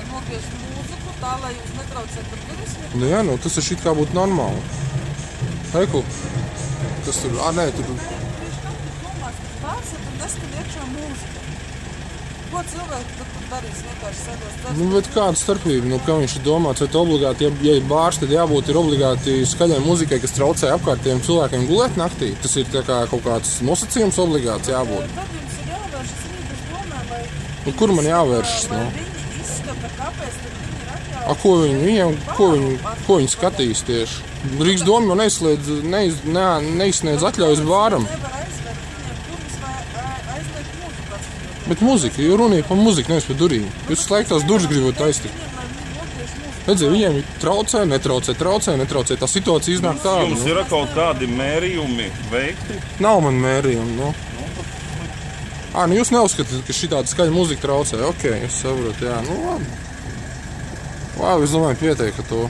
Nogriezt mūziku, tā, lai jūs netraucētu turismu. Nu jā, nu tas ir šit kā būtu normāli. Heiku, kas tur, nē, tur... Pārs, ja tur neskan iekšā mūzika. Ko cilvēki tur darīs, vienkārši sēdās? Nu, bet kāda starpība, nu, kā viņš ir domāts, vai obligāti, ja ir bārs, tad jābūt ir obligāti skaļai muzikai, kas traucē apkārtējiem cilvēkiem gulēt naktī. Tas ir tā kā kaut kāds nosacījums obligāts jābūt. Tad jums ir jāvēršas Rīgas domē, lai... Nu, kur man jāvēršas, nu? nu? Lai viņi izskata, kāpēc tad viņi ir atļauti. Ko viņi skatīs tieši? Rīgas doma jau neizsniedz atļaujas bāram. Nevar aizvērt viņiem durvis vai aizliegt mūziku atskatot. Bet muzika, jo runīja par muziku, nevis par durīm. Jūs slēgt tās durvis gribat aiztikt. Redziet, viņiem traucē, netraucē. Tā situācija iznāk tāda. Jums ir kaut kādi mērījumi veikti? Nav man mērījumi, nu. Nu jūs neuzskatāt, ka šī tāda skaļa muzika traucē. Ok, es saprotu, jā, nu labi. Labi, es domāju, pietiek ar to.